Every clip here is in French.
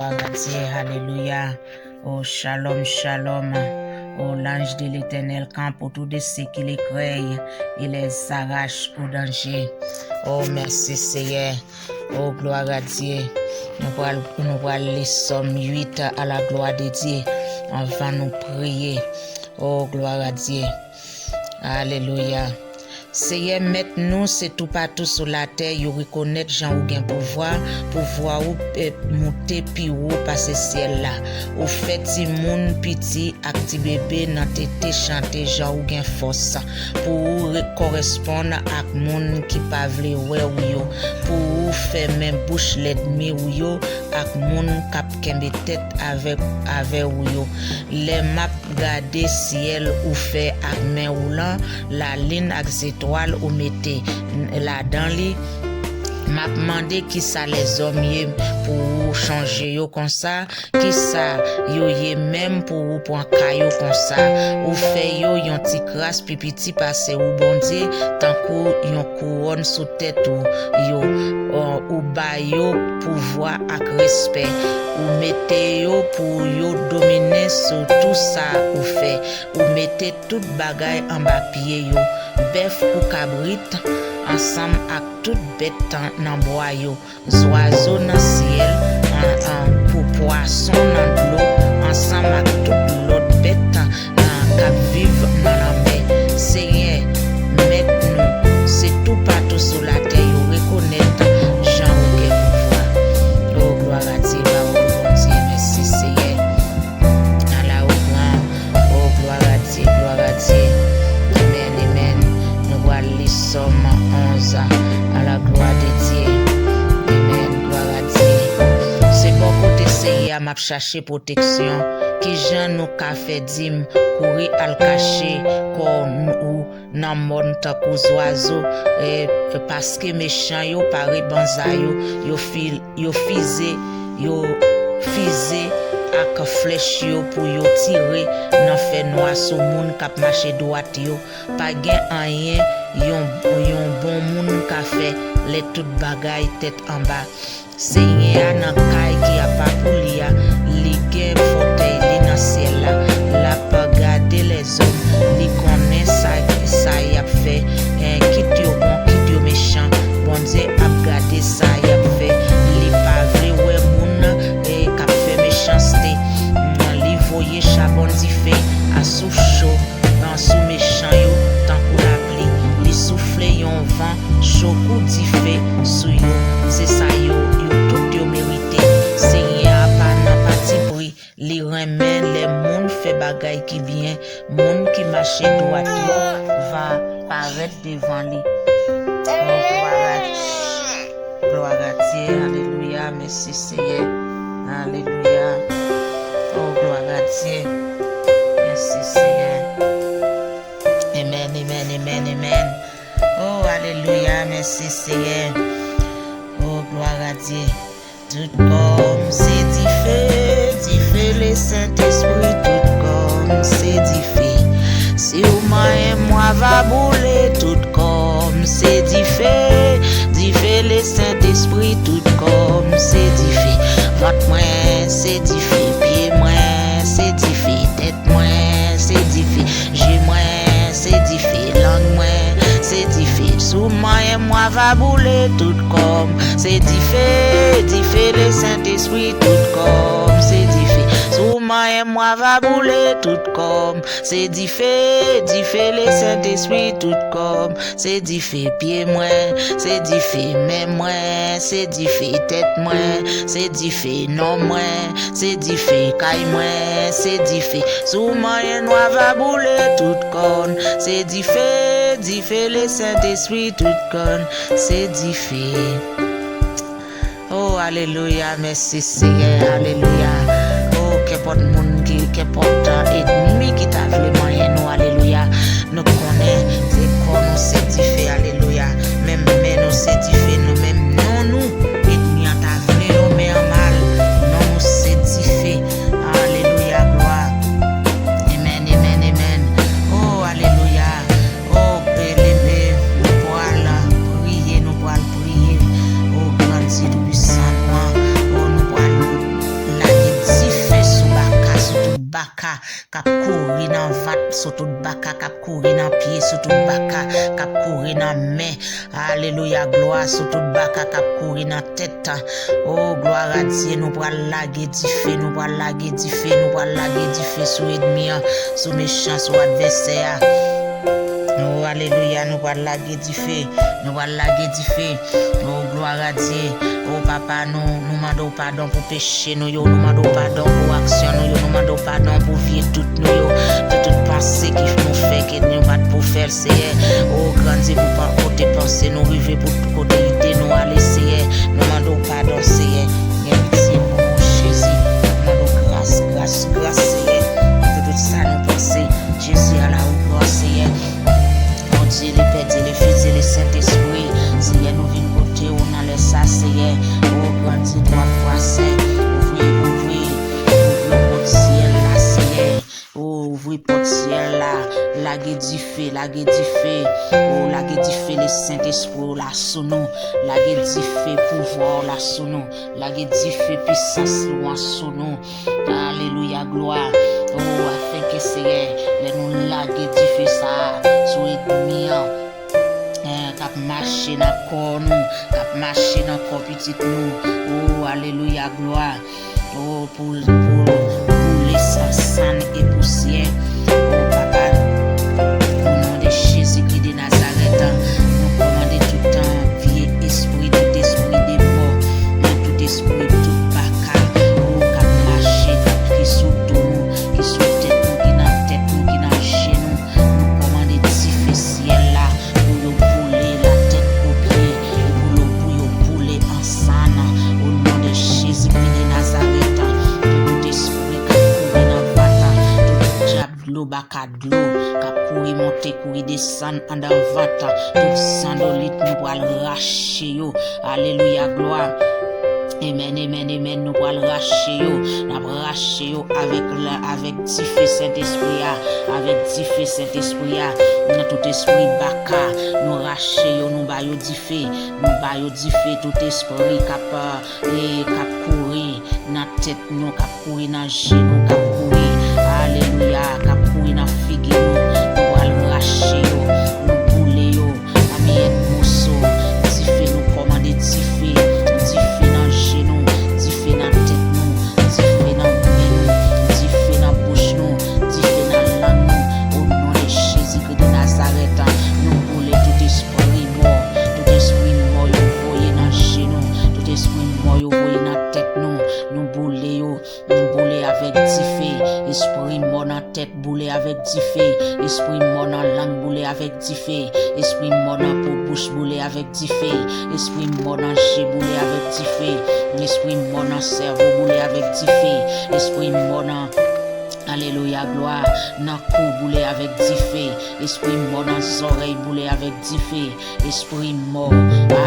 Dieu, alléluia. Oh, shalom, shalom. Oh, l'ange de l'Éternel campe autour de ceux qui les craignent et les arrache au danger. Oh, merci Seigneur. Oh, gloire à Dieu. Nous allons les Somme 8 à la gloire de Dieu. On va nous prier. Oh, gloire à Dieu. Alléluia. Seigneur, maintenant, c'est tout partout sur la terre, vous reconnaître Jean ou gain pouvoir ou monter puis ou passer ciel là. Ou fait si moun piti acti bébé nan tété chanter Jean ou gain force pour correspondre à moun qui pas vle ouais ou yo, pour faire même bouche l'ennemi ou yo ak moun k'ap kembe tête avec ou yo. Les map garder ciel ou fait ak main ou lan la ligne ak étoile ou mettez là dans li m'a demandé qui ça les hommes pour changer yo comme ça, qui ça yo yé même pour prendre caillou comme ça ou fait yo yon ti crasse pipiti passer ou bon Dieu tant que yon couronne sous tête ou ba yo pouvoir ak respect ou mettez yo pour yo dominer sur tout ça ou fait ou mettez toute bagaille en bas pied yo bœuf ou cabrit ensemble avec toute bête dans bois yo, oiseaux dans ciel, pour poisson dans l'eau, ensemble avec toute l'autre bête qui vivent dans la mer. Seigneur, maintenant, c'est tout partout sur la terre, yo reconnaître Jean ou pouvoir. Oh, gloire à Dieu, bon Dieu, merci Seigneur. À la haut, oh, gloire à Dieu, gloire à Dieu. Amen, amen. Nous allons les Somme 11 à la gloire de Dieu. Amen, gloire à Dieu. C'est bon côté essayer à m'a chercher protection. Qui Jean nous ka fait dim courir al cacher comme ou nan monde kou oiseau parce que méchant yo pare banza yo fizé ak flèche yo pour yo tirer nan fait noir sou moun k'ap marcher droite yo pa gen rien yon bon moun ka fait les tout bagay tête en bas Seigneur nan kay qui a pas pour li gen fauteuil li nan ciel la pa garder les hommes li connaît ça y a fait quitte yo bon quitte yo méchant bon Dieu a garder ça y a fait li pa vle ouais moun ka fait méchanceté li voyer charbon di fait à sous chaud dans sous méchant yo tant kou la pluie li souffle yon vent chaud kou di fait sou yo c'est ça yo tout yo mérité Seigneur pas nan parti bruit li remen les moun fait bagay qui bien moun qui marche droit va paraître devant lui. Gloire à Dieu, alléluia, merci Seigneur, alléluia, oh gloire à Dieu, merci Seigneur, amen, amen, amen, amen, oh alléluia, merci Seigneur, oh gloire à Dieu, tout comme c'est diffé, le Saint-Esprit, tout comme c'est diffé, si ou moi va bouler, tout comme c'est diffé, le Saint-Esprit, tout comme c'est diffé, votre moi c'est diffé, pied moi c'est diffé, tête moi c'est diffé, j'ai moi c'est diffé, langue moi c'est diffé, sous moi va bouler, tout comme c'est diffé, le Saint-Esprit, tout comme c'est diffé, sous moi va bouler, tout comme c'est diffé, le Saint-Esprit, tout comme c'est diffé, pied moi c'est diffé, mais moi c'est diffé, tête moi c'est diffé, non moi c'est diffé, caille moi c'est diffé, sous moi va bouler, tout comme c'est diffé, le Saint-Esprit, tout comme c'est diffé. Oh alléluia, merci Seigneur, alléluia. Oh qu'importe moun qui qu'importe ennemi qui t'a vle moyen nous alléluia. Nous connaît c'est comme c'est diffé, alléluia. Même nous c'est diffé, nous même non nous ennemi t'a vle nous mais en mal. Non nous c'est diffé. Alléluia, gloire. Amen, amen, amen. Oh alléluia. Oh bélémé, nous pourrons prier. Oh grand Dieu tout puissant, oh nous pourrons baka kap kouri nan vat sou tout baka kap kouri nan pied sou tout baka kap kouri nan main. Alléluia, gloire sou tout baka kap kouri nan tête. Oh gloire à Dieu, nous pral laguer du feu, nous pral laguer du feu, nous pral laguer du feu sous ennemi, sous méchant, sous adversaire. Oh alléluia, nous pral laguer du feu, nous pral laguer du feu. Oh gloire à Dieu. Oh papa, nous demandons pardon pour péché, nous demandons pardon pour action, nous demandons pardon pour vie toute nous, de toute pensée qui nous fait que nous pas pour faire, c'est oh grand Dieu pour pas côté penser, nous river pour tout côté idée, nous aller c'est nous demandons pardon, c'est merci pour Jésus, nous demandons grâce, c'est de tout ça nous penser, Jésus à la haute, c'est mon Dieu, les Pères, les Fils et les Saint-Esprit, c'est nous venons côté, on a laissé ça, c'est oh grand Dieu, droit français, ouvrez porte ciel là, c'est oh ouvrez porte ciel là, laguez du feu, oh laguez du feu les Saint-Esprit là sous nous, laguez du feu pouvoir là sous nous, laguez du feu puissance là sous nous, alléluia gloire, oh afin que c'est les nous laguez du feu ça, sous ennemi cap marcher dans corps nous, cap marcher dans corps petit nous. Oh alléluia gloire. Oh pour les saints et poussière. Oh papa, au nom de Jésus-Christ de Nazareth, nous commandons tout le temps vieux esprit, tout esprit de mort, tout esprit tout baka. Oh cap marcher, cap qui sous nous, qui sous tête nous, qui dans tête nous, qui dans genou. Nous commandons diffé ciel là pour pouler la tête au pied et pour pouler ensemble au nom de Jésus-Christ de Nazareth. Tout esprit qui court dans vata, tout diable l'eau baka de l'eau, qui courir monter, courir descendre en dans vata, tout sandolite nous pour le racher yo. Alléluia gloire. Amen, nous allons racher yo, nous racher yo avec diffé Saint-Esprit, avec diffé Saint-Esprit, tout esprit baka, nous racher yo, nous bayo diffé, tout esprit cap courir dans tête nous, cap courir dans genou, cap courir, alléluia, cap courir dans figue nous allons racher yo, nous bouler yo, amen, mousseau, diffé nous commander diffé dans genou, diffé dans tête nous, diffé dans main nous, diffé dans bouche nous, diffé dans langue nous, au nom de Jésus-Christ de Nazareth, nous bouler tout esprit mort yo voyé dans genou, tout esprit mort yo voyé dans tête nous bouler yo, nous bouler avec diffé, esprit mort dans tête bouler avec diffé, esprit mort dans langue bouler avec diffé, esprit mort dans peau bouche bouler avec diffé, esprit mort dans chez bouler avec diffé, esprit mort dans cerveau bouler avec diffé, esprit mort dans alléluia gloire, dans cou bouler avec diffé, esprit mort dans oreille bouler avec diffé, esprit mort,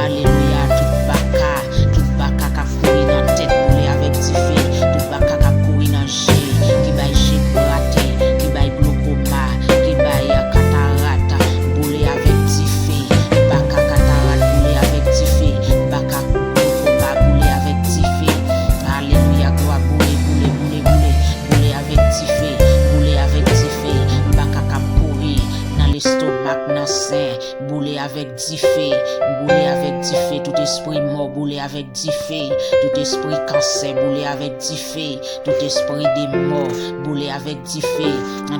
alléluia, tout baka ka courir dans tête bouler avec diffé, tout baka ka courir dans qui baille chez raté, qui baille glaucoma, qui baille cataracte bouler avec diffé, baka cataracte bouler avec diffé, baka glaucoma bouler avec diffé, alléluia gloire bouler avec diffé, baka ka courir dans l'estomac dans sein, bouler avec diffé, tout esprit mort bouler avec diffé, tout esprit cancer bouler avec diffé, tout esprit des morts bouler avec diffé,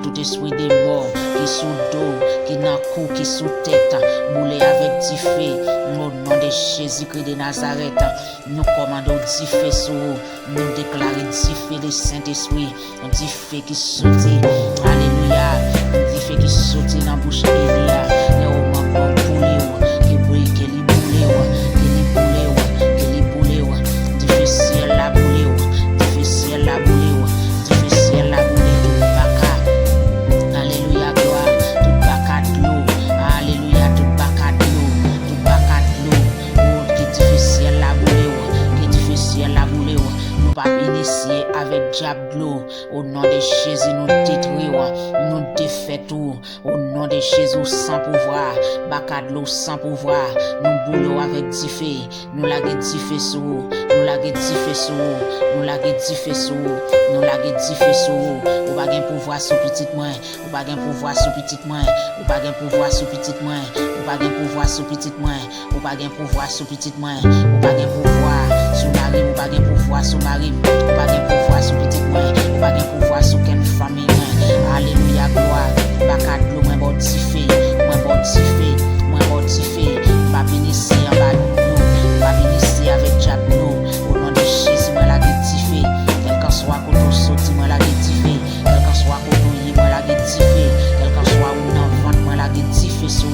tout esprit des morts qui sous dos, qui dans cou, qui sous tête, bouler avec diffé, au nom de Jésus-Christ de Nazareth, nous commandons diffé sur nous déclarer diffé le Saint-Esprit, diffé qui sauté, alléluia, diffé qui sauté dans bouche Elia, et au moment qui brille, qui li boule, difficile la boule, difficile la boule, tout baka, alléluia gloire, tout baka de l'eau, alléluia, tout baka de l'eau, oh qui difficile la boule, nous pas initier lié avec diable. Au nom de Jésus, nous détruisons, nous défaitons. Au nom de Jésus, sans pouvoir, bacadlo sans pouvoir, nous boulons avec diffé, nous la diffé sous, nous la diffé sous, nous la diffé sous, nous la diffé sous. Ou pas gain pouvoir sous petite main, ou pas gain pouvoir sous petite main, ou pas gain pouvoir sous petite main, ou pas gain pouvoir sous petite main, ou pas gain pouvoir sous petite main, ou pas gain pouvoir sous mari, ou pas gain pouvoir sous mari, ou pas gain pouvoir sous petite main, ou pas gain pouvoir sous quelle famille. Alléluia, gloire. Bacadlo, moi botifé, moi botifé, moi botifé. Pas bénissé en bas de nous, pas bénissé avec diable. Au nom de Jésus, moi la rectifié. Quel qu'en soit qu'on sorti, moi la rectifié. Quel qu'en soit qu'on y, moi la rectifié. Quel qu'en soit où dans vente, moi la rectifié. Sous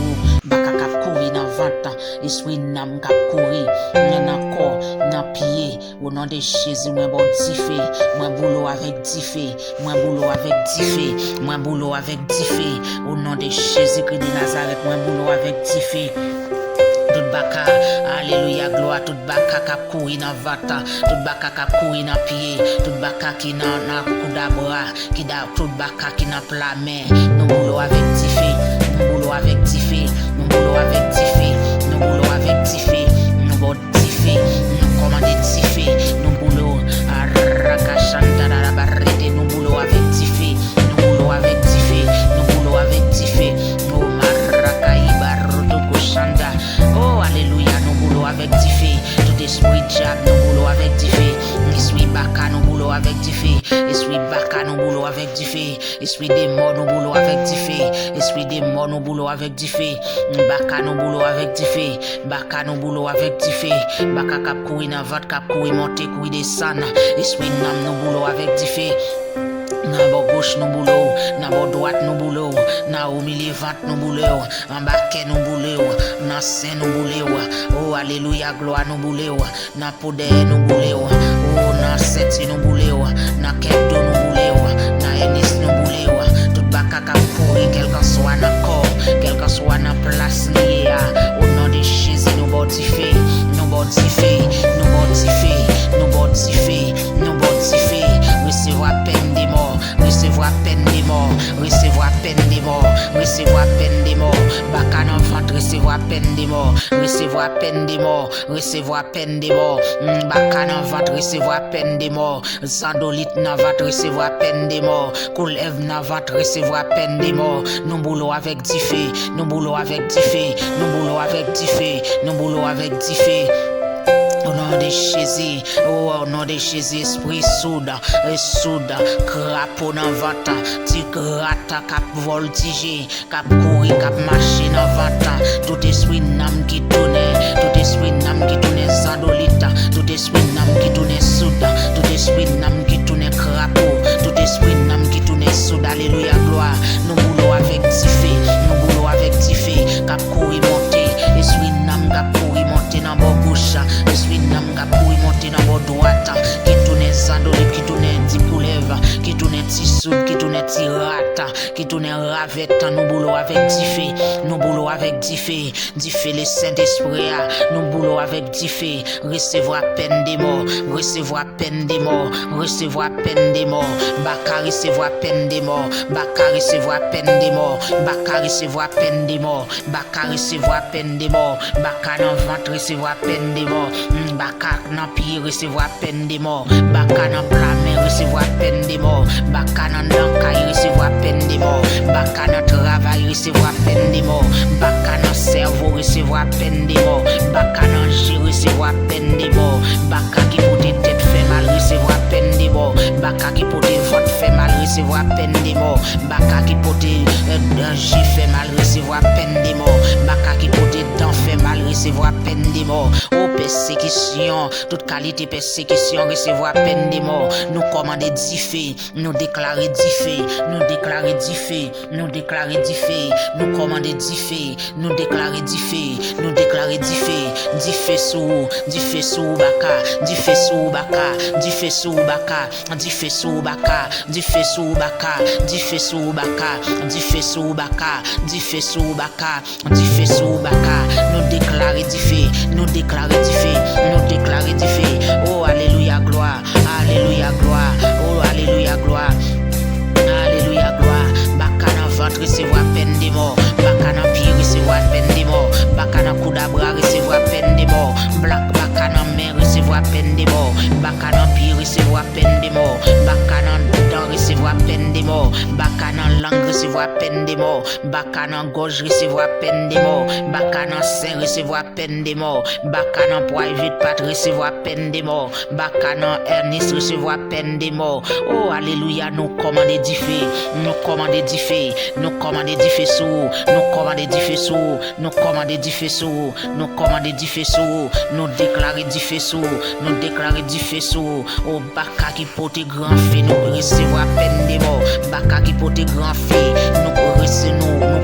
baka cap courir dans vente, esprit nam cap courir. Y'en encore, n'a pied. Au nom de Jésus, moi botifé, moi boulot avec diffé, moi boulot avec diffé, moi boulot avec diffé. Au nom de Jésus-Christ de Nazareth, moi boulot avec diffé. Tout baka, alléluia, gloire, tout baka kap kouri nan vata, tout baka kap kouri nan pied, tout baka qui nan coup d'abra, qui da tout baka qui nan pla main. Nous boulot avec diffé, nous boulot avec diffé, nous boulot avec diffé, nous boulot avec diffé, nous boulot diffé, nous commandé diffé, nous boulot rakashanta la barrete, nous boulot avec diffé, nous boulot avec diffé, nous boulot avec diffé, nous marakai baruto koshanda. Oh, alléluia, nous boulons avec diffé. Tout esprit diable, nous boulons avec diffé. Esprit baka, nous boulons avec diffé. Esprit baka, nous boulons avec diffé. Esprit démon, nous boulons avec diffé. Esprit démon, nous boulons avec diffé. Baka, nous boulons avec diffé. Baka, nous boulons avec diffé. Baka cap courir dans votre cap courir monter courir descendre. Esprit nam, nous boulons avec diffé. Nan bo gauche nous boulot, nan bo droite nous boulot, nan au milieu ventre nous boulot, en bas nous boulot, nan sein nous boulot. Oh alléluia, gloire nous boulot, nan poder nous boulot, oh nan seti nous boulot, nan kebdo nous boulot, nan enis nous boulot. Tout baka kap courir, quel qu'en soit nan corps, quel qu'en soit nan place liée. Au nom de Jésus nous botifé, nous botifé, nous botifé, nous botifé, nous botifé. Recevoir peine des morts, recevoir peine des morts, recevoir peine des morts, recevoir peine des morts. Baka nan ventre, recevoir peine des morts, recevoir peine des morts, recevoir peine des morts. Baka nan ventre, recevoir peine des morts. Zandolite nan ventre, recevoir peine des morts. Coulev nan ventre, recevoir peine des morts. Nous boulons avec diffé, nous boulons avec diffé, nous boulons avec diffé, nous boulons avec diffé. Au nom de Jésus, au nom de Jésus, esprit souda, crapaud dans vata, ti grata cap voltige, cap courir, cap marcher dans vata, tout esprit nam qui tourne, tout esprit nam qui tourne zandolita, tout esprit nam qui tourne souda, tout esprit nam qui tourne crapaud, tout esprit nam qui tourne souda, alléluia, gloire. Nous boulons avec diffé, nous boulons avec diffé, cap courir monter, esprit nam cap courir monter dans mon bouche, esprit nam cap courir monter dans mon droite, qui tourne zandolite, qui tourne ti coulève, qui tourne ti soude, qui tourne ti rata, qui tourne ravette. Nous boulons avec diffé, nous boulons avec diffé, diffé le Saint-Esprit, nous boulons avec diffé, recevoir peine des morts, recevoir peine des morts, recevoir peine des morts, baka recevoir peine des morts, baka recevoir peine des morts, baka recevoir peine des morts, baka recevoir peine des morts, baka dans ventre recevoir peine des morts, baka dans pied recevoir peine des morts, baka dans plamé recevoir peine des morts, baka dans dankaï recevoir peine des morts, baka dans travail recevoir peine des morts, baka dans cerveau recevoir peine des morts, baka dans J recevoir peine des morts, baka qui pour tes têtes fait mal recevoir peine des morts, baka qui pour tes votes fait mal recevoir peine des morts, baka qui pour tes J fait mal recevoir peine des morts, baka qui pour tes dents fait mal recevoir peine des morts. Oh persécution, toute qualité persécution recevoir peine des morts. Nous commander diffé, nous déclarer diffé, nous déclarer diffé, nous déclarer diffé, nous commander diffé, nous déclarer diffé, nous déclarer diffé, diffé sous baka, diffé sous baka, diffé sous baka, diffé sous baka, diffé sous baka, diffé sous baka, diffé sous baka, diffé sous baka, diffé sous baka, nous déclarer diffé, nous déclarer diffé, nous déclarer diffé. Oh alléluia, gloire. alléluia, gloire. Oh, alléluia, gloire. Alléluia, gloire. Bacana ventre recevoir peine de mort. Bacana pied recevoir peine de mort. Bacana coup d'abra recevoir peine de mort. Black bacana main recevoir peine de mort. Bacana pied recevoir peine de mort. Bacana dent recevoir peine de mort. Bacana langue recevoir peine de mort. Bacana gorge recevoir peine de mort. Bacana sein recevoir peine de mort. Bacana private part recevoir peine de mort. Bacana hernis recevoir peine de mort. Oh, alléluia, nous commandons du feu. Nous commandons du feu. Nous commandons du feu sous. Nous commandons du feu sous. Nous commandons du feu sous. Nous commandons du feu sous. Nous déclarer du feu sous. Nous déclarer du feu sous. Oh, baka qui porte grand feu. Nous recevoir peine de mort. Baka qui porte grand feu. Nous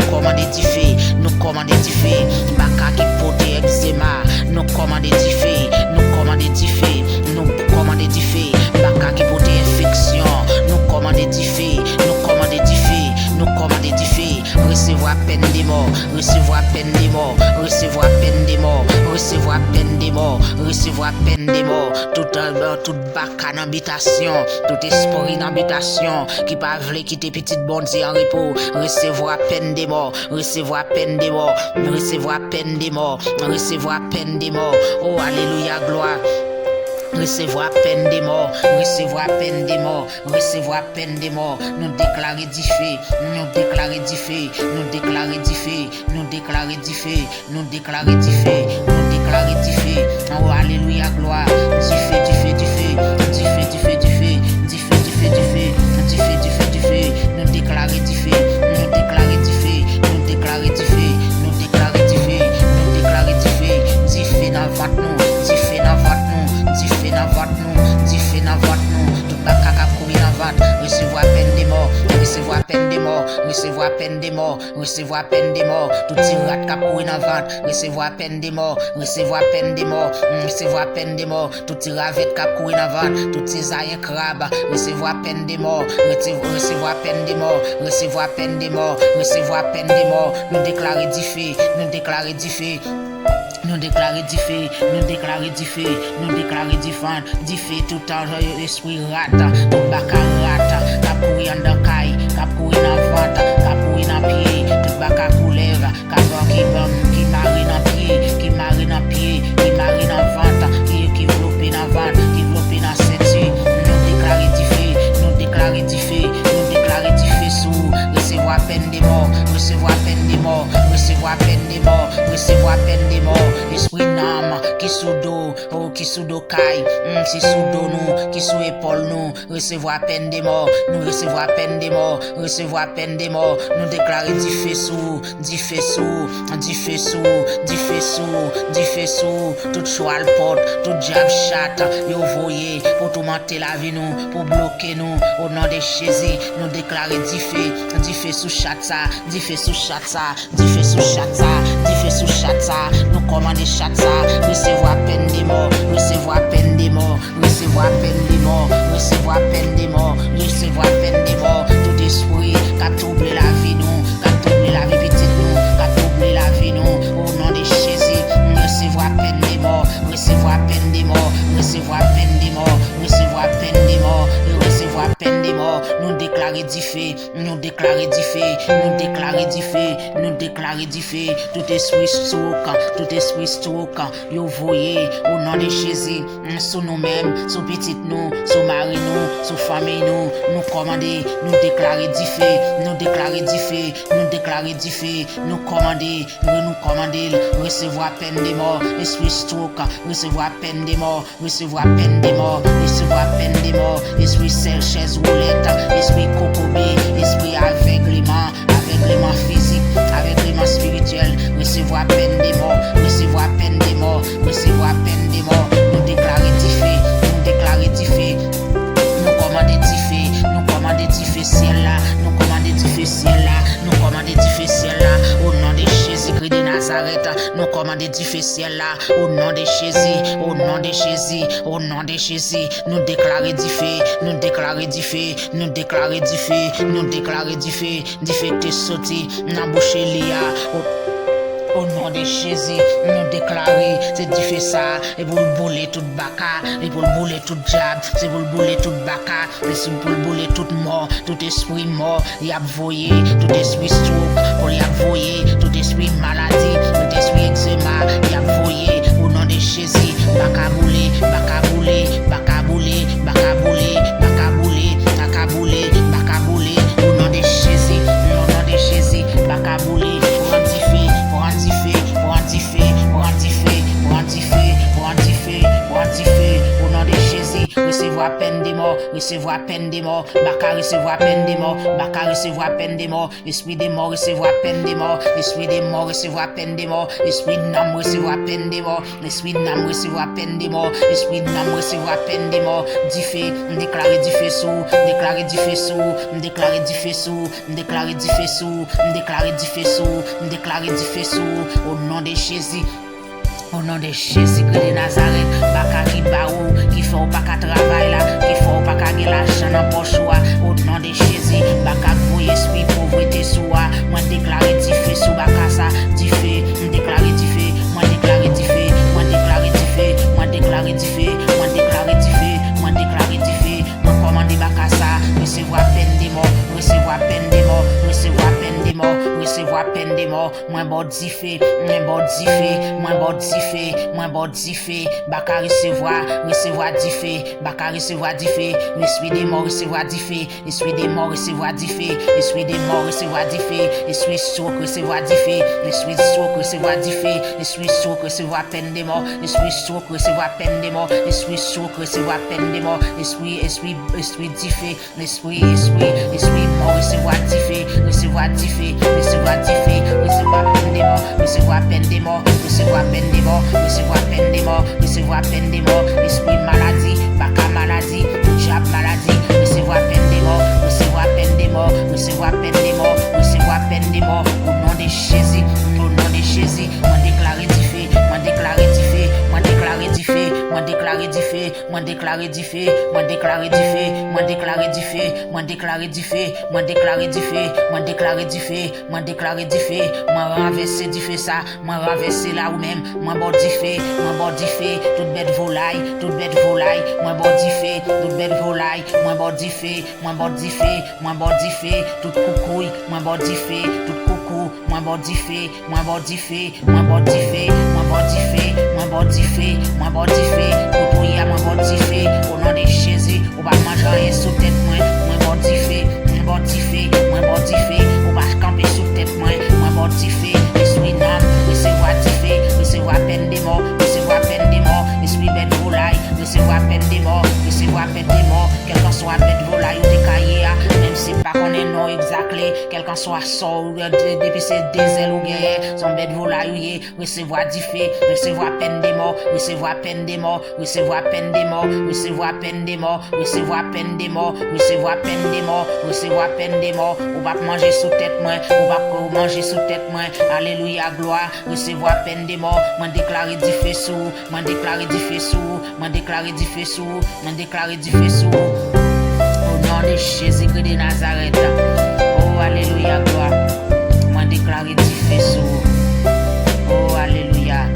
commandons du feu. Nous commandons du feu. Baka qui porte eczéma. Nous commandons du feu. Nous commandons du feu. Nous commandons du feu. Baka qui porte infection. Nous commandons du feu. Nous commandons du feu. Nous commandons du feu. Recevoir peine de mort. Recevoir peine de mort. Recevoir peine de mort. Recevoir peine de mort. Recevoir peine de mort. Tout baka en habitation. Tout esprit en habitation. Qui pas voulu quitter petite bondie en repos. Recevoir peine de mort. Recevoir peine de mort. Recevoir peine de mort. Recevoir peine de mort. Oh, alléluia, gloire. Recevoir peine de mort, recevoir peine de mort, recevoir peine de mort. Nous déclarer du feu, nous déclarer du feu, nous déclarer du feu, nous déclarer du feu, nous déclarer du feu, nous déclarer du feu. Oh, alléluia, gloire. Du feu, du feu, du feu, du feu, du feu, du feu, du feu, du feu, du feu, du feu, du feu, du feu. Nous déclarer du feu, nous déclarer du feu, nous déclarer du feu, nous déclarer du feu, nous déclarer du feu, du feu dans votre nom, du feu dans votre nom. Du feu dans votre nom, du feu dans votre nom. Tout baka qui courir dans votre. Recevoir peine de mort, recevoir peine de mort, recevoir peine de mort, recevoir peine de mort. Tout tirat qui courir dans votre. Recevoir peine de mort, recevoir peine de mort, recevoir peine de mort. Tout tiravette qui courir dans votre. Tout tisayen crabe, recevoir peine de mort, recevoir peine de mort, recevoir peine de mort, recevoir peine de mort. Nous déclarer du feu, nous déclarer du feu. Nous déclarer du feu, nous déclarer du feu, nous déclarer du feu tout le temps, l'esprit rata, tout baka rata, cap courir en caille, cap courir dans ventre, cap courir dans pied, tout baka coulève, cap qui marine dans pied, qui marine dans pied, qui marine dans ventre, qui vloppe dans ventre, qui vloppe dans ceinture. Nous déclarer du feu, nous déclarer du feu, nous déclarer du feu sous, recevoir peine de mort, recevoir peine de mort, recevoir peine de mort, recevoir peine de mort. Esprit nam qui sous dos, oh qui sous dos caille, qui sous dos nous, qui sous épaule nous, recevoir peine de mort, nous recevoir peine de mort, recevoir peine de mort, nous déclarer du feu sous, du feu sous, du feu sous, du feu sous, du feu sous, tout choix le porte, tout diable chat, yo voyez, pour tout monter la vie nous, pour bloquer nous, au nom de Jésus, nous déclarer du feu sous chat ça, du feu sous chat ça, du feu sous chat ça, du feu sous chat ça, nous commander chat ça, recevoir peine de mort, recevoir peine de mort, recevoir peine de mort, recevoir peine de mort, recevoir peine de mort, tout esprit qui trouble la vie nous, qui trouble la vie petite nous, qui trouble la vie nous, au nom de Jésus, recevoir peine de mort, recevoir peine de mort, recevoir peine de mort, recevoir peine de mort, recevoir peine de mort, nous déclarer du feu, nous déclarer du feu, nous déclarer du feu, nous déclarer du feu, tout esprit stock, yo voyez, au nom de Jésus, sous nous-mêmes, sous petite nous, sous mari nous, sous famille nous, nous commander, nous déclarer du feu, nous déclarer du feu, nous déclarer du feu, nous commander, recevoir peine de mort, esprit stock, recevoir peine de mort, recevoir peine de mort, recevoir peine de mort, esprit chaise roulette, esprit cocobé, esprit aveuglement physique, aveuglement spirituel, recevoir peine de mort, recevoir peine de mort, recevoir peine de mort, nous déclarer du feu, nous déclarer du feu, nous commander du feu, nous commander du feu ciel là, nous commander du feu ciel là, nous commander du feu ciel là, au nom de Jésus-Christ de Nazareth, nous commander du feu ciel là, au nom de Jésus, au nom de Jésus, au nom de Jésus, nous déclarer du feu, nous déclarer du feu, nous déclarer du feu, nous déclarer du feu qui t'est sorti, n'a bouché l'IA. Au nom de Jésus, nous déclarer, c'est du fait ça, et pour le bouler tout baka, et pour le bouler tout diable, c'est pour le bouler tout baka, et c'est pour le bouler toute mort, tout esprit mort, y a voyé, tout esprit stroke, pour y a voyé, tout esprit maladie, tout esprit eczéma, y a voyé, au nom de Jésus, baka bouler, baka bouler, baka bouler, baka bouler, baka bouler, baka bouler, baka bouler, au nom de Jésus, au nom de Jésus, baka bouler, pour antifer, pour antifer, pour antifer, pour antifer, pour antifer, pour antifer, pour antifer, au nom de Jésus, recevoir peine des morts, recevoir peine des morts, baka recevoir peine des morts, baka recevoir peine des morts, esprit des morts recevoir peine des morts, esprit des morts recevoir peine des morts, esprit d'âme recevoir peine des morts, esprit d'âme recevoir peine des morts, esprit d'âme recevoir peine des morts, diffé, déclarer diffé sous, déclarer diffé sous, déclarer diffé sous, déclarer diffé sous, déclarer diffé sous, déclarer diffé sous, au nom de Jésus. Au nom de Jésus-Christ de Nazareth, baka qui baou, qui fait au baka travail là, qui fait au baka qui l'argent dans poche. Au nom de Jésus, baka voye esprit pauvreté soi. Moi déclarer diffé sous baka ça, diffé, déclarer diffé, moi déclarer diffé, moi déclarer diffé, moi déclarer diffé, moi déclarer diffé, moi déclarer diffé, moi commander baka ça, recevoir peine des morts, recevoir peine des morts, recevoir peine des morts, recevoir peine des morts, moins bon diffé, moins bon diffé, moins bon diffé, moins bon diffé, baka recevoir diffé, baka recevoir diffé, l'esprit des morts recevoir diffé, l'esprit des morts recevoir diffé, l'esprit des morts recevoir diffé, l'esprit sourd recevoir diffé, l'esprit sourd recevoir diffé, l'esprit sourd recevoir peine des morts, l'esprit sourd recevoir peine des morts, l'esprit sourd recevoir peine des morts, esprit diffé, l'esprit mort recevoir diffé, recevoir diffé, recevoir diffé, recevoir peine des morts, recevoir peine des morts, recevoir peine des morts, recevoir peine des morts, recevoir peine des morts, esprit maladie, baka maladie, diable maladie, recevoir peine des morts, recevoir peine des morts, recevoir peine des morts, recevoir peine des morts, au nom de Jésus, au nom de Jésus, moi déclarer diffé, moi déclarer diffé, moi déclarer diffé, moi déclarer diffé, moi déclarer diffé, moi déclarer diffé, moi déclarer diffé, moi déclarer diffé, moi déclarer diffé, moi déclarer diffé, moi déclarer diffé, moi renverser diffé ça, moi renverser là ou même, moi bon diffé, toute bête volaille, moi bon diffé, toute bête volaille, moi bon diffé, toute coucouille, moi bon diffé, toute coucou, moi bon diffé, moi bon diffé, moi bon diffé, moi bon diffé, moi bon diffé, moi bon diffé, coucouille à moi bon diffé, au nom de Jésus, on va manger rien sous tête moi bon diffé, moi bon diffé, moi bon diffé, on va camper sous tête moi bon diffé, esprit d'âme, recevoir diffé, recevoir peine des morts, recevoir peine des morts, esprit bête volaille, recevoir peine des morts, recevoir peine des morts, quel qu'en soit bête volaille ou décaillé, même si pas qu'on est non exactement, quel qu'en soit sort, depuis c'est des ailes ou guerre, son bête volaille, recevoir diffé, recevoir peine des morts, recevoir peine des morts, recevoir peine des morts, recevoir peine des morts, recevoir peine des morts, recevoir peine des morts, recevoir peine des morts, on va manger sous tête moi, on va manger sous tête moi, alléluia gloire, recevoir peine des morts, m'en déclarer diffé sous, m'en déclarer diffé sous, m'en déclarer diffé sous, m'en déclarer diffé sous, au nom de Jésus-Christ de Nazareth, oh alléluia gloire, m'en déclarer diffé sous, oh alléluia,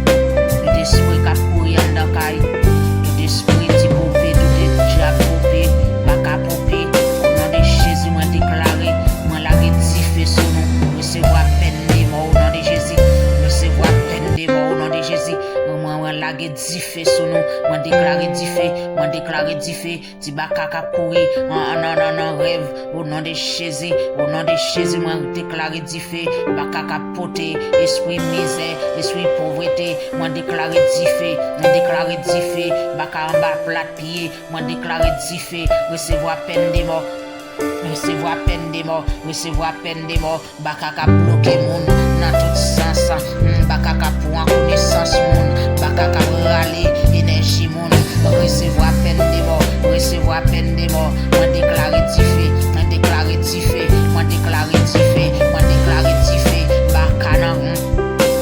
tout esprit qui a couru en dakay, tout esprit qui poupé, tout diable poupé, baka poupé, au nom de Jésus m'en déclarer, m'en la diffé sous nous, recevoir peine des morts au nom de Jésus, recevoir peine des morts au nom de Jésus, moi la diffé sous nous, moi déclarer diffé, moi déclarer diffé, ti baka ka courir en rêve au nom de Jésus, au nom de Jésus moi déclarer diffé, baka ka poter, esprit misère, esprit pauvreté, moi déclarer diffé, moi déclarer diffé, baka en bas plat pied, moi déclarer diffé, recevoir peine des morts. Recevoir peine des morts, recevoir peine des morts, baka ka bloquer moun dans tout sens, baka ka pour en connaissance moun, baka ka râler énergie moun, recevoir peine des morts, recevoir peine des morts, moi déclarer diffé, moi déclarer diffé, moi déclarer diffé, moi déclarer diffé, baka nan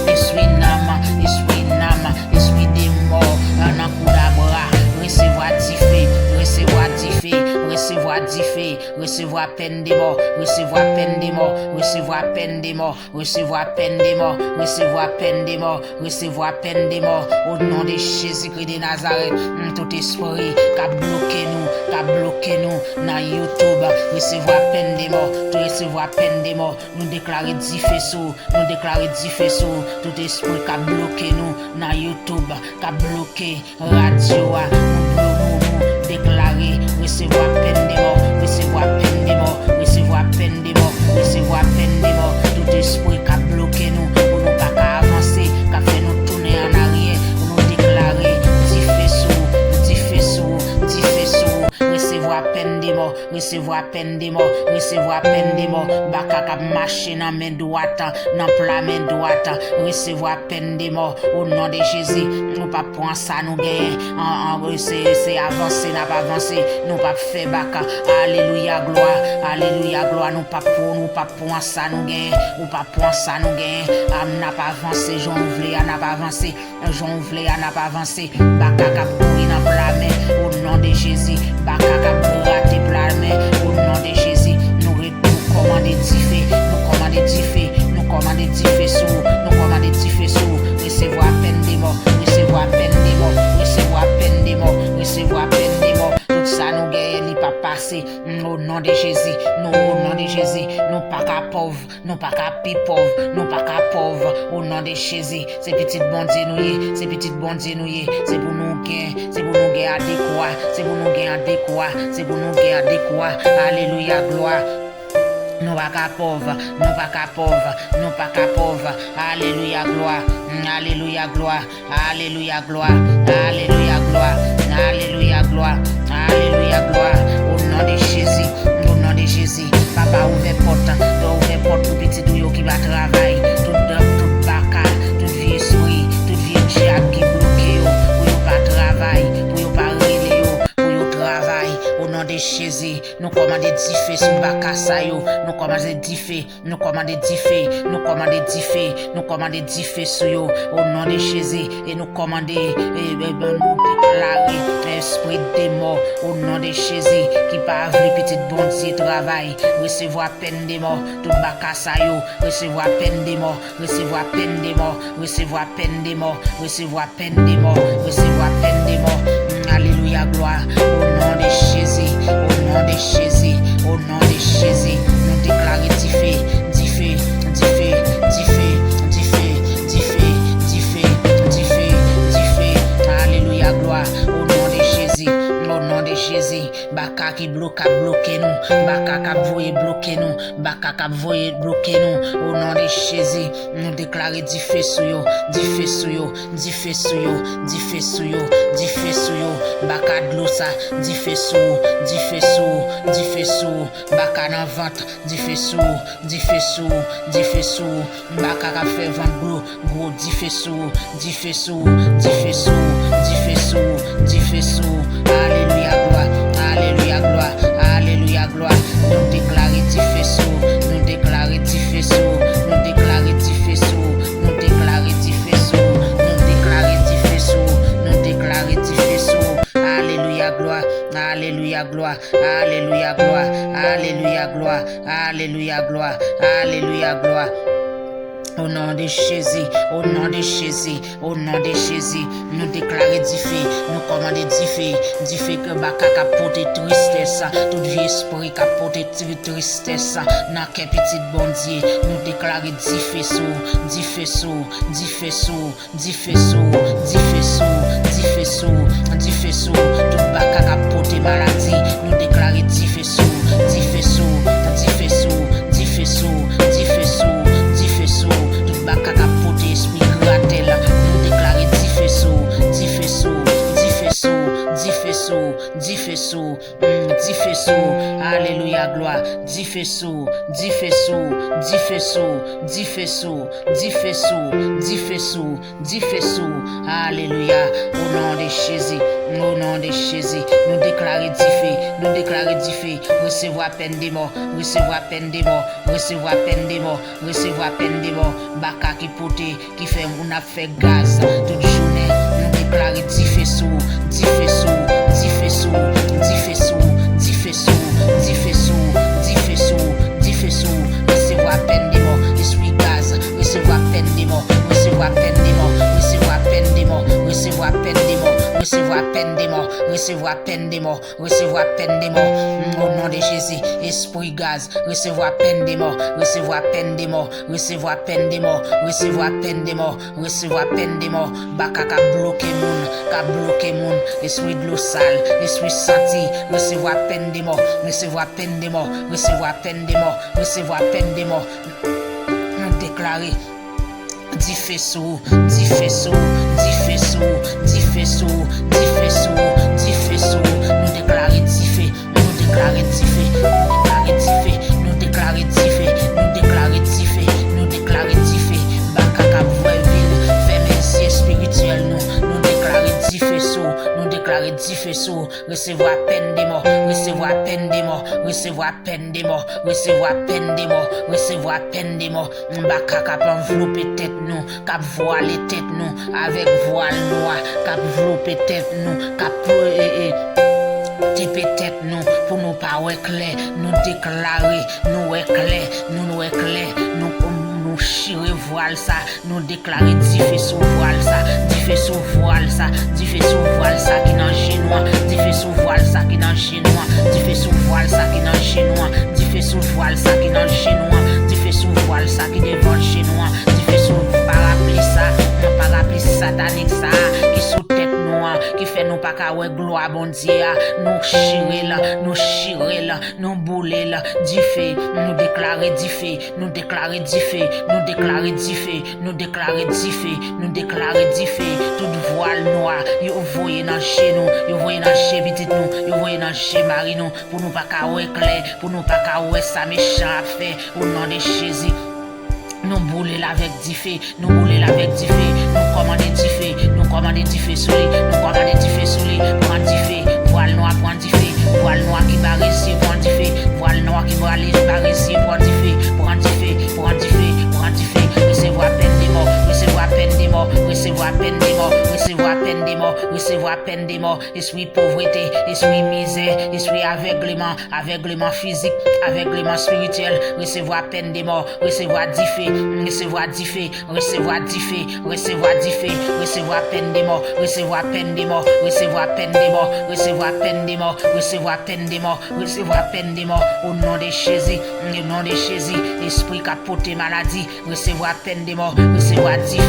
esprit nam, esprit des morts, nan coup d'abra, recevoir diffé, recevoir diffé, recevoir diffé, recevoir peine des morts, recevoir peine des morts, recevoir peine des morts, recevoir peine des morts, recevoir peine des morts, recevoir peine des morts, au nom de Jésus-Christ de Nazareth, tout esprit qui a bloqué nous dans YouTube, recevoir peine des morts, tout recevoir peine des morts, nous déclarer diffé sous, tout esprit qui a bloqué nous dans YouTube, qui a bloqué radio, nous déclarer recevoir peine des morts, recevoir peine des morts, recevoir peine des morts, recevoir peine des morts, tout esprit qui a bloqué nous, pour nous pas avancer, qui a fait nous tourner en arrière, pour nous déclarer diffé sous, recevoir peine des morts, recevoir peine des morts, recevoir peine des morts, baka kap marcher dans main droite, dans plat main droite, recevoir peine des morts, au nom de Jésus, nous pas prendre ça nous gagner, c'est avancer, n'a pas avancé, nous pas faire baka, alléluia gloire, nous pas prendre ça nous gagner, ou pas prendre ça nous gagner, n'a pas avancé, j'en voulais, n'a pas avancé, n'a pas avancé, baka kap courir dans plat main, au nom de Jésus, baka kap rater plat main, au nom de Jésus, nous commander diffé, nous commander diffé sous, recevoir peine des morts, recevoir peine des morts, recevoir peine des morts, recevoir peine des morts, tout ça nous gagne, il pas passer, au nom de Jésus, nous pas qu'à pauvre, nous pas qu'à pi pauvre, nous pas qu'à pauvre, au nom de Jésus, c'est petit bon Dieu nous, c'est petit bon Dieu nous, c'est pour nous gagner, adéquat, c'est pour nous gagner adéquat, c'est pour nous gagner adéquat, alléluia gloire. Nous pas qu'à pauvre, nous pas qu'à pauvre, nous pas qu'à pauvre, alléluia gloire, alléluia gloire, alléluia gloire, alléluia gloire, alléluia gloire, alléluia gloire, au nom de Jésus, papa ouvre porte pour petit douillot qui va travailler, tout bacal, tout vieux esprit, tout vieux diable qui bloque pour pas travailler, pour pas relayer, pour travail, au nom de Jésus, nous commandons diffé sur Bakassa yo, nous commandons diffé, nous commandons diffé sur yo, au nom de Jésus, et nous commandons, nous déclarer esprit des morts, au nom de Jésus, qui parle petit bon Dieu travail, recevoir peine des morts, tout Bakassa yo, recevoir peine des morts, recevoir peine des morts, recevoir peine des morts, recevoir peine des morts, recevoir peine des morts, alléluia gloire, au nom de Jésus, au nom de Jésus, au nom de Jésus, nous déclarer diffé, alléluia gloire, au nom de Jésus, au nom de Jésus, baka qui bloqué nous, baka qui voye bloquer nous, baka qui voye bloquer nous, au nom de Jésus, nous déclarer diffé sur yo, baka de l'eau ça, diffé sous, baka dans ventre, diffé sous, baka qui fait ventre gros, diffé sous, alléluia gloire, alléluia gloire, nous déclarer diffé sous, nous déclarer diffé sous, nous déclarer diffé sous, nous déclarer diffé sous, nous déclarer diffé sous, nous déclarer diffé sous, alléluia gloire, alléluia gloire, alléluia gloire, alléluia gloire, alléluia gloire, alléluia gloire. Au nom de Jésus, au nom de Jésus, au nom de Jésus, nous déclarer diffé, nous commander diffé que baka capote tristesse, tout vieux esprit capote tristesse, n'a qu'un petit bon Dieu, nous déclarer diffé sous, tout baka capote maladie, nous déclarer diffé sous, tout baka capote esprit gratel, nous déclarer diffé sous, alléluia gloire, diffé sous, alléluia, au nom de Jésus, nous déclarer diffé, recevoir peine des morts, baka qui pote, qui fait on a fait gaz, toute journée, nous déclarer diffé sous, recevoir peine des morts, recevoir peine des morts. Au nom de Jésus, esprit gaz, recevoir peine des morts, recevoir peine des morts, recevoir peine des morts, recevoir peine des morts, recevoir peine des morts. Baka ka bloqué moun, esprit de l'eau sale, esprit senti, recevoir peine des morts, recevoir peine des morts, recevoir peine des morts, recevoir peine des morts. Déclarer. Di faisceau, di faisceau, di faisceau, di faisceau, di faisceau, di faisceau. Nous déclarer di fait, nous déclarer di fait, nous déclarer di fait, nous déclarer di fait, nous déclarer di fait, nous déclarer di fait. Bakaka ville, fait mes yeux spirituels nous déclarer di faisceau, nous déclarer di faisceau. Recevoir peine des morts, recevoir peine des morts, recevoir peine des morts, recevoir peine des morts, recevoir peine des morts. Bakaka envelopper tête nous, cap voiler tête nous avec voile noir, cap envelopper tête nous, cap tiper tête nous pour nous pas clair, nous déclarer nous clair, nous clair, nous chirer voile ça, nous déclarer diffé sous voile ça, diffé sous voile ça, diffé sous voile ça qui dans chinois, diffé sous voile ça qui dans chinois, diffé sous voile ça qui dans chinois, diffé sous voile ça qui dans chinois, diffé sous voile ça qui devant chinois, diffé sous parapluie satanique ça qui sous tête noire qui fait nous pas ka ouais gloire bon Dieu nous chirer là nous bouler là diffé nous déclarer diffé nous déclarer diffé nous déclarer diffé nous déclarer diffé nous déclarer diffé toute voile noire yo voyez dans chez nous yo voyez dans chez petit nous yo voyez dans chez mari nous pour nous pas ka ouais clair pour nous pas ka ouais ça méchant à faire au nom de Jésus. Nous bouler avec diffé, nous bouler avec diffé, nous commander diffé, nous commander diffé sur lui, nous commander diffé sur lui, prendre diffé, voile noir, prendre diffé, voile noir qui va réussir, prendre diffé, voile noir qui va aller, va réussir, prendre diffé, prendre diffé, prendre diffé, prendre diffé, recevoir peine des morts, recevoir peine des morts, recevoir peine des morts, recevoir peine des morts, recevoir peine des morts, esprit pauvreté, esprit misère, esprit aveuglement physique, aveuglement spirituel, recevoir peine des morts, recevoir diffé, recevoir diffé, recevoir diffé, recevoir diffé, recevoir peine des morts, recevoir peine des morts, recevoir peine des morts, recevoir peine des morts, recevoir peine des morts, recevoir peine des morts, au nom de Jésus, au nom de Jésus, esprit capoté maladie, recevoir peine des morts, recevoir diffé,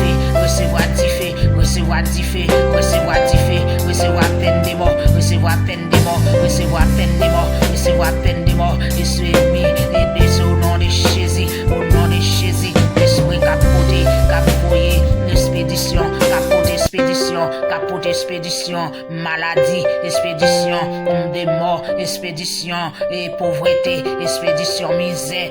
recevoir diffé, recevoir diffé, recevoir diffé, recevoir peine des morts, recevoir peine des morts, recevoir peine des morts, recevoir peine des morts, et ce ennemi, et au nom de Jésus, au nom de Jésus, esprit capoté, capoté, expédition, capoté, expédition, capoté, expédition, maladie, expédition, des morts, expédition, et pauvreté, expédition, misère.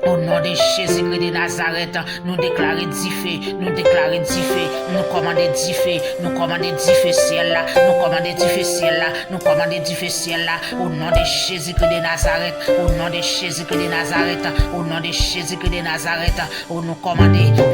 Au nom de Jésus-Christ de Nazareth, nous déclarer diffé, nous déclarer diffé, nous commander diffé, nous commander diffé ciel là, nous commander diffé ciel là, nous commander diffé ciel là, au nom de Jésus-Christ de Nazareth, au nom de Jésus-Christ de Nazareth, au nom de Jésus-Christ de Nazareth, où nous commander, au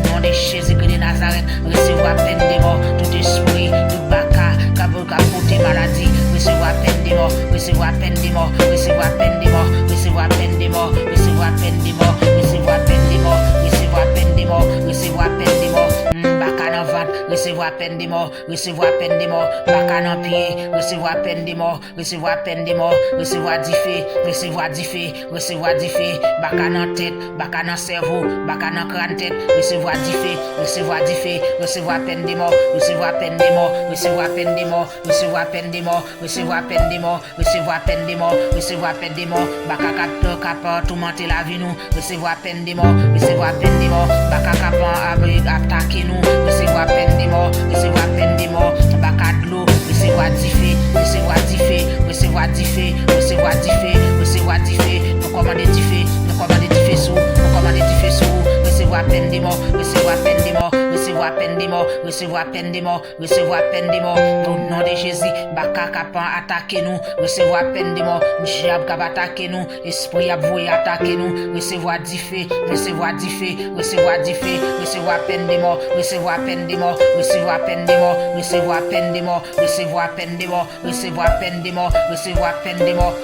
nom de Jésus-Christ de Nazareth, recevoir peine des morts, tout esprit, tout baka, capoté maladie, recevoir peine des morts, recevoir peine des morts, recevoir peine des morts, recevoir peine des morts, recevoir peine des morts, recevoir peine des morts, recevoir peine des morts, recevoir peine des morts, baka dans ventre, recevoir peine des morts, recevoir peine des morts, baka dans pied, recevoir peine des morts, recevoir peine des morts, recevoir diffé, recevoir diffé, recevoir diffé, baka dans tête, baka dans cerveau, baka dans crâne tête, recevoir diffé, recevoir diffé, recevoir peine des morts, recevoir peine des morts, recevoir peine des morts, recevoir peine des morts, recevoir peine des morts, recevoir peine des morts, recevoir peine des morts, baka capteur tout monter la vie nous, recevoir peine des morts, recevoir peine des morts, baka attaquer nous, recevoir peine des morts, recevoir peine des morts, baka de l'eau, recevoir diffé, recevoir diffé, recevoir diffé, recevoir diffé, recevoir diffé, nous commander diffé, nous commander diffé sous, nous commander diffé sous, recevoir peine des morts, recevoir peine des morts, recevoir peine des morts, recevoir peine des morts, recevoir peine des morts, au nom de Jésus, baka capan attaquer nous, recevoir peine des morts, diable cap attaquer nous, esprit a voué attaquer nous, recevoir diffé, recevoir diffé, recevoir diffé, recevoir peine des morts, recevoir peine des morts, recevoir peine des morts, recevoir peine des morts, recevoir peine des morts, recevoir peine des morts, recevoir peine des morts.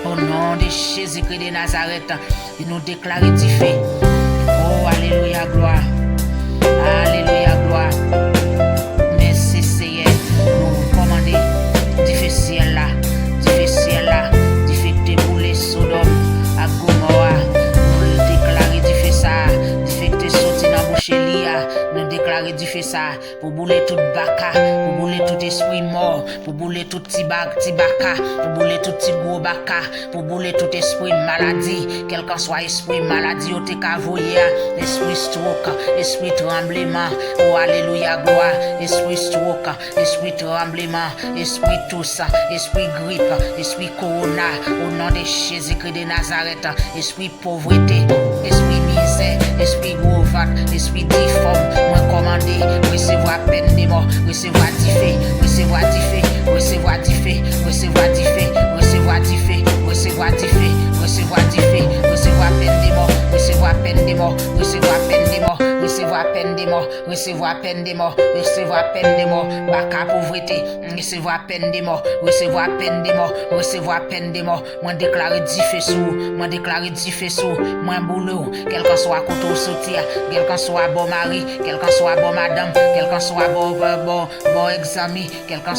Au nom de Jésus-Christ de Nazareth, il nous déclare diffé. Oh, alléluia, gloire. Alléluia, gloire. Merci Seigneur. Nous déclarer du feu ça, pour bouler tout baka, pour bouler tout esprit mort, pour bouler tout petit baka, pour bouler tout petit gros baka, pour bouler tout esprit maladie, quel qu'en soit esprit maladie, au te cavoyer, esprit stroke, esprit tremblement, oh alléluia, gloire, esprit stroke, esprit tremblement, esprit tout ça, esprit grippe, esprit corona, au nom de Jésus-Christ de Nazareth, esprit pauvreté, esprit misère, esprit gros ventre, esprit difforme, moi commandé, recevoir peine de mort, recevoir diffé, recevoir diffé, recevoir diffé, recevoir diffé, recevoir diffé, recevoir diffé, recevoir diffé, recevoir peine de mort, recevoir peine de mort, recevoir peine de mort, recevoir peine de mort, recevoir peine de mort, recevoir peine de mort, baka pauvreté, recevoir peine de mort, recevoir peine de mort, recevoir peine de mort, moi déclarer diffé sous, moi déclarer diffé sous, moi boulot, quel qu'en soit couteau sortir, quel qu'en soit bon mari, quel qu'en soit bon madame, quel qu'en soit bon examen, quel qu'en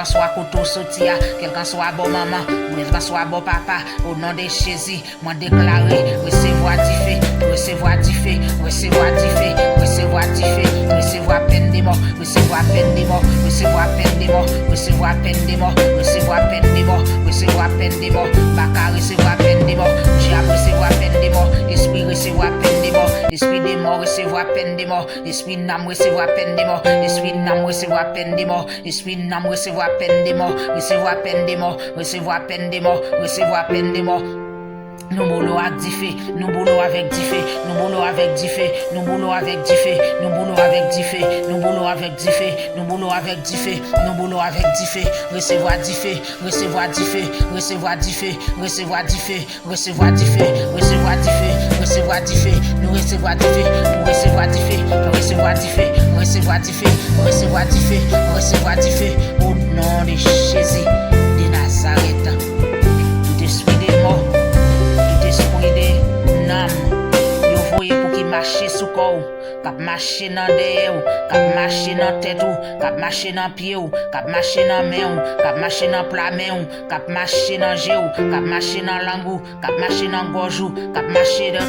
soit couteau sortir, quel qu'en soit bon maman, quel qu'en soit bon papa, au nom de Jésus, moi déclarer recevoir diffé, recevoir diffé, recevoir diffé, recevoir diffé, recevoir peine de mort, recevoir peine de mort, recevoir peine de mort, recevoir peine de mort, recevoir peine de mort, recevoir peine de mort, baka recevoir peine de mort, diable recevoir peine de mort, esprit recevoir peine de mort, esprit de mort recevoir peine de mort, esprit d'âme recevoir peine de mort, esprit d'âme recevoir peine de mort, esprit d'âme recevoir peine de mort, recevoir peine de mort, recevoir peine de mort, recevoir peine de mort. Nous boulons avec diffé, nous boulons avec diffé, nous boulons avec diffé, nous boulons avec diffé, nous boulons avec diffé, nous boulons avec diffé, nous boulons avec diffé, nous boulons avec diffé, recevoir diffé, recevoir diffé, recevoir diffé, recevoir diffé, recevoir diffé, recevoir diffé, recevoir diffé, nous recevoir diffé, nous recevoir diffé, nous recevoir diffé, recevoir diffé, recevoir diffé, recevoir diffé, au nom de Jésus de Nazareth, tout esprit de mort. Esprit de nam, yo voye pour qui marche sous corps, cap marcher dans derrière, cap marcher dans tête ou, cap marcher dans pied ou, cap marcher dans main ou, cap marcher dans plat main ou, cap marcher dans jeu ou, cap marcher dans langue ou, cap marcher dans gorge ou, cap marcher dans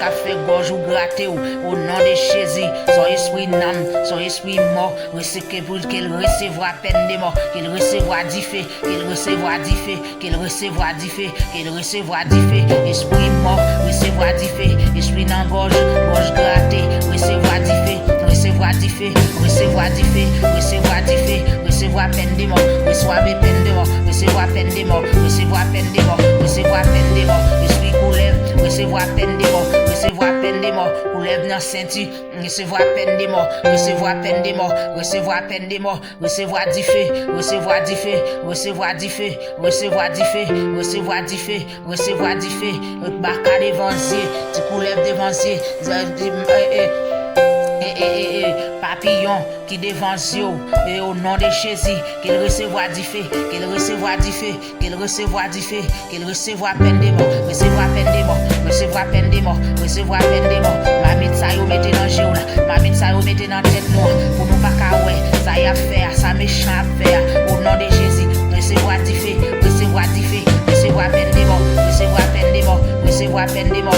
café gorge ou gratter ou, au nom de Jésus, son esprit nam, son esprit mort, pour qu'il recevra peine de mort, qu'il recevra diffé, qu'il recevra diffé, qu'il recevra diffé, qu'il recevra diffé, esprit mort, recevra diffé, esprit dans gorge grattée, recevra diffé, recevra diffé, recevra diffé, recevra diffé, recevra peine de mort, recevra peine de mort, recevra peine de mort, recevra peine de mort, recevra peine de mort, esprit coulève, recevra peine de mort, recevra peine de mort, coulève dans ceinture, recevra peine de mort, recevra peine de mort, recevra peine de mort, recevra diffé, recevra diffé, recevra diffé, recevra diffé, recevra diffé, recevra diffé, baka devancier, tu coulève devancier, papillon qui devance yo, et au nom de Jésus, qu'il recevra diffé, qu'il recevra diffé, qu'il recevra diffé, qu'il recevra peine de mort, recevra peine de mort, recevra peine de mort, recevra peine de mort, mamite ça yo mette dans jeu là, mamite ça yo mette dans tête noire, pour nous pas ka ouais, ça y a faire, ça méchant à faire, au nom de Jésus, recevra diffé, recevra diffé, recevra peine de mort, recevra peine de mort, recevra peine de mort.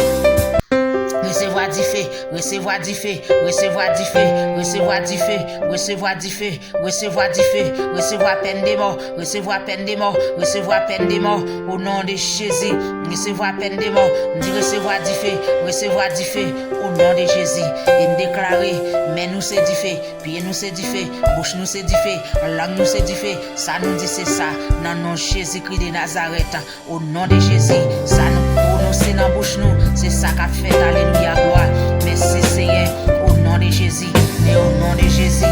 Recevoir diffé, recevoir diffé, recevoir diffé, recevoir diffé, recevoir diffé, recevoir diffé, recevoir peine de mort, recevoir peine de mort, recevoir peine de mort, au nom de Jésus, recevoir peine de mort, dit recevoir diffé, au nom de Jésus, et déclarer, mais nous c'est diffé, pied nous c'est diffé, bouche nous c'est diffé, langue nous c'est diffé, ça nous dit c'est ça, dans le nom de Jésus-Christ de Nazareth, au nom de Jésus, ça nous prononce dans la bouche nous, c'est ça qu'a fait, alléluia, gloire, merci Seigneur, au nom de Jésus, et au nom de Jésus.